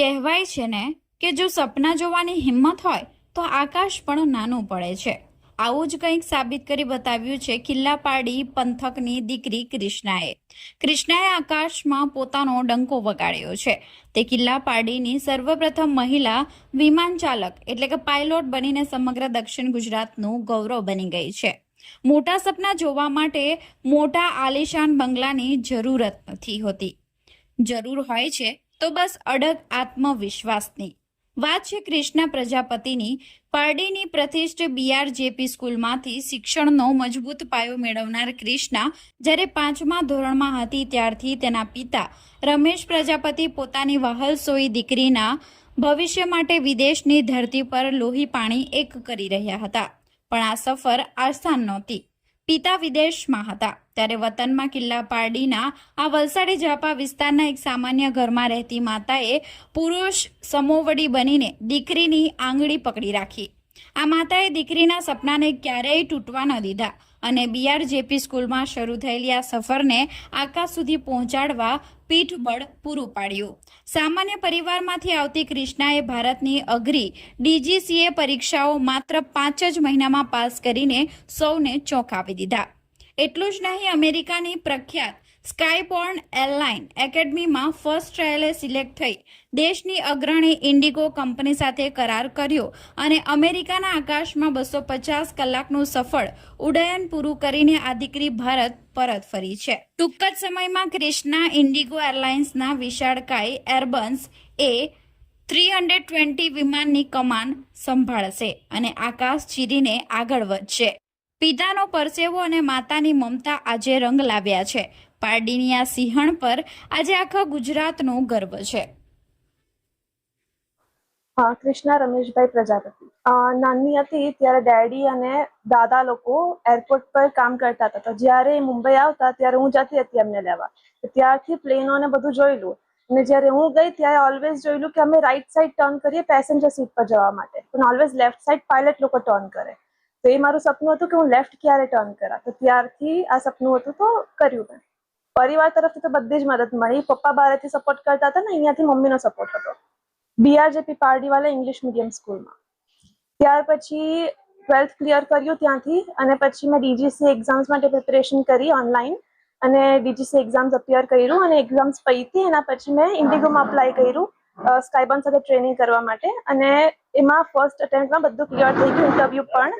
કહેવાય છે ને કે જો સપના જોવાની હિંમત હોય તો આકાશ પણ નાનું પડે છે. આવું જ કંઈક સાબિત કરી બતાવ્યું છે ખિલ્લાપાડી પંથકની દીકરી ક્રિષ્નાએ. ક્રિષ્નાએ આકાશમાં પોતાનો ડંકો વગાડ્યો છે. તે ખિલ્લાપાડીની સર્વપ્રથમ મહિલા વિમાન ચાલક એટલે કે પાયલોટ બનીને સમગ્ર દક્ષિણ ગુજરાતનું ગૌરવ બની ગઈ છે. મોટા સપના જોવા માટે મોટા આલિશાન બંગલાની જરૂરત નથી હોતી. જરૂર હોય છે તો બસ અડગ આત્મવિશ્વાસની. વાત છે ક્રિષ્ના પ્રજાપતિની. પારડીની પ્રતિષ્ઠિત BRJP સ્કૂલમાંથી શિક્ષણનો મજબૂત પાયો મેળવનાર ક્રિષ્ના જ્યારે 5મા ધોરણમાં હતી ત્યારથી તેના પિતા રમેશ પ્રજાપતિ પોતાની વહાલસોઈ દીકરીના ભવિષ્ય માટે વિદેશની ધરતી પર લોહી પાણી એક કરી રહ્યા હતા. પણ આ સફર આસાન નહોતી. પિતા વિદેશમાં હતા ત્યારે વતનમાં કિલ્લાપાડીના આ વલસાડી ઝાપા વિસ્તારના એક સામાન્ય ઘરમાં રહેતી માતાએ પુરુષ સમોવડી બનીને દીકરીની આંગળી પકડી રાખી. આ માતાએ દીકરીના સપનાને ક્યારેય તૂટવા ન દીધા અને BRJP સ્કૂલમાં શરૂ થયેલી આ સફરને આકાશ સુધી પહોંચાડવા પીઠબળ પૂરું પાડ્યું. સામાન્ય પરિવારમાંથી આવતી ક્રિષ્નાએ ભારતની અઘરી DGCA પરીક્ષાઓ માત્ર 5 જ મહિનામાં પાસ કરીને સૌને ચોંકાવી દીધા. એટલું જ નહીં, અમેરિકાની પ્રખ્યાત સ્કાયબોર્ન એરલાઇન એકેડમીમાં ફર્સ્ટ ટ્રાયલે સિલેક્ટ થઈ દેશની અગ્રણી ઇન્ડિગો કંપની સાથે કરાર કર્યો અને અમેરિકાના આકાશમાં 250 કલાકનું સફળ ઉડ્ડયન પૂરું કરીને આ દીકરી ભારત પરત ફરી છે. ટૂંક જ સમયમાં ક્રિષ્ના ઇન્ડિગો એરલાઇન્સના વિશાળકાય એરબન્સ A320 વિમાનની કમાન સંભાળશે અને આકાશ ચીરીને આગળ વધશે. પિતાનો પરસેવો અને માતાની મમતા આજે રંગ લાવ્યા છે. પારડીની આ સિંહણ પર આજે આખા ગુજરાતનો ગર્વ છે. કૃષ્ણા રમેશભાઈ પ્રજાપતિ. નાની હતી ત્યારે ડેડી અને દાદા લોકો એરપોર્ટ પર કામ કરતા હતા. તો જ્યારે મુંબઈ આવતા ત્યારે હું જતી હતી એમને લેવા. ત્યારથી પ્લેનો ને બધું જોયેલું અને જ્યારે હું ગઈ ત્યારે ઓલવેઝ જોયેલું કે અમે રાઈટ સાઈડ ટર્ન કરીએ પેસેન્જર સીટ પર જવા માટે, પણ ઓલવેઝ લેફ્ટ સાઈડ પાયલટ લોકો ટર્ન કરે. તો એ મારું સપનું હતું કે હું લેફ્ટ ક્યારે ટર્ન કરા. તો ત્યારથી આ સપનું હતું તો કર્યું મેં. પરિવાર તરફથી તો બધી જ મદદ મળી. પપ્પા બહારથી સપોર્ટ કરતા હતા ને અહીંયાથી મમ્મીનો સપોર્ટ હતો. BRJP પારડીવાલા ઇંગ્લિશ મીડિયમ સ્કૂલમાં. ત્યાર પછી 12th ક્લિયર કર્યું ત્યાંથી અને પછી મેં DGCA એક્ઝામ્સ માટે પ્રિપેરેશન કરી ઓનલાઈન અને DGCA એક્ઝામ્સ અપિયર કર્યું અને એક્ઝામ્સ પતી એના પછી મેં ઇન્ડિગોમાં અપ્લાય કર્યું સ્કાયબોર્ન સાથે ટ્રેનિંગ કરવા માટે અને એમાં ફર્સ્ટ અટેમ્પ્ટમાં બધું ક્લિયર થઈ ગયું, ઇન્ટરવ્યૂ પણ.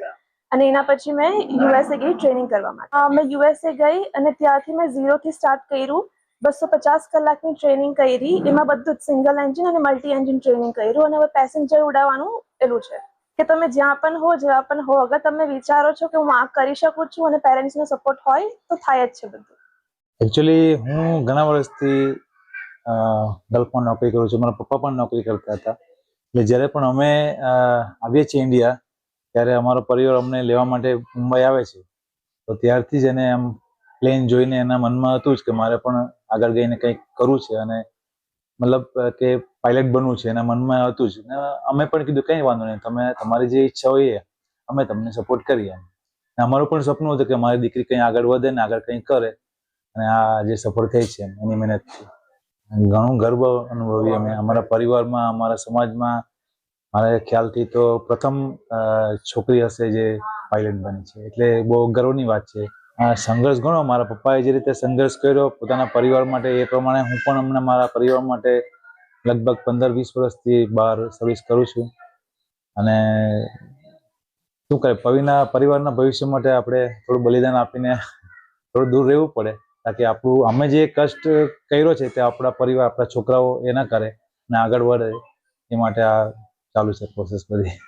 અને એના પછી મેં USA ગઈ ટ્રેનિંગ કરવા માટે. મેં USA ગઈ અને ત્યારથી મેં 0 થી સ્ટાર્ટ કર્યું. 250 કલાકની ટ્રેનિંગ કરી. એમાં બધું જ સિંગલ એન્જિન અને મલ્ટી એન્જિન ટ્રેનિંગ કર્યું અને હવે પેસેન્જર ઉડાવવાનું પેલું છે કે તમે જ્યાં પણ હો જેવા પણ હો, અગર તમે વિચારો છો કે હું આ કરી શકું છું અને પેરેન્ટ્સનો સપોર્ટ હોય તો થાય જ છે બધું. એકચ્યુઅલી હું ઘણા વર્ષથી ગલ્ફમાં નોકરી કરું છું. મારા પપ્પા પણ નોકરી કરતા હતા. એટલે જ્યારે પણ અમે આવીએ છીએ ઇન્ડિયા ત્યારે અમારો પરિવાર અમને લેવા માટે મુંબઈ આવે છે. તો ત્યારથી જ એને એમ પ્લેન જોઈને એના મનમાં હતું જ કે મારે પણ આગળ જઈને કંઈક કરવું છે અને મતલબ કે પાયલટ બનવું છે એના મનમાં હતું જ. ને અમે પણ કીધું કંઈ વાંધો નહીં, તમે તમારી જે ઈચ્છા હોય એ અમે તમને સપોર્ટ કરીએ. અમારું પણ સપનું હતું કે મારી દીકરી કંઈ આગળ વધે ને આગળ કંઈ કરે અને આ જે સફળ થઈ છે એની મહેનતથી ઘણું ગર્વ અનુભવીએ અમે. અમારા પરિવારમાં, અમારા સમાજમાં મારા ખ્યાલથી તો પ્રથમ છોકરી હશે જે પાયલટ બની છે, એટલે બહુ ગર્વની વાત છે. સંઘર્ષ ઘણો, મારા પપ્પાએ જે રીતે સંઘર્ષ કર્યો પોતાના પરિવાર માટે એ પ્રમાણે હું પણ હમણાં મારા પરિવાર માટે લગભગ 15-20 વર્ષથી બહાર સર્વિસ કરું છું. અને શું કરે, પરિવારના ભવિષ્ય માટે આપણે થોડું બલિદાન આપીને થોડું દૂર રહેવું પડે તાકી આપણું અમે જે કષ્ટ કર્યો છે તે આપણા પરિવાર, આપણા છોકરાઓ એ ના કરે ને આગળ વધે એ માટે આ ચાલુ છે પ્રોસેસ બધી.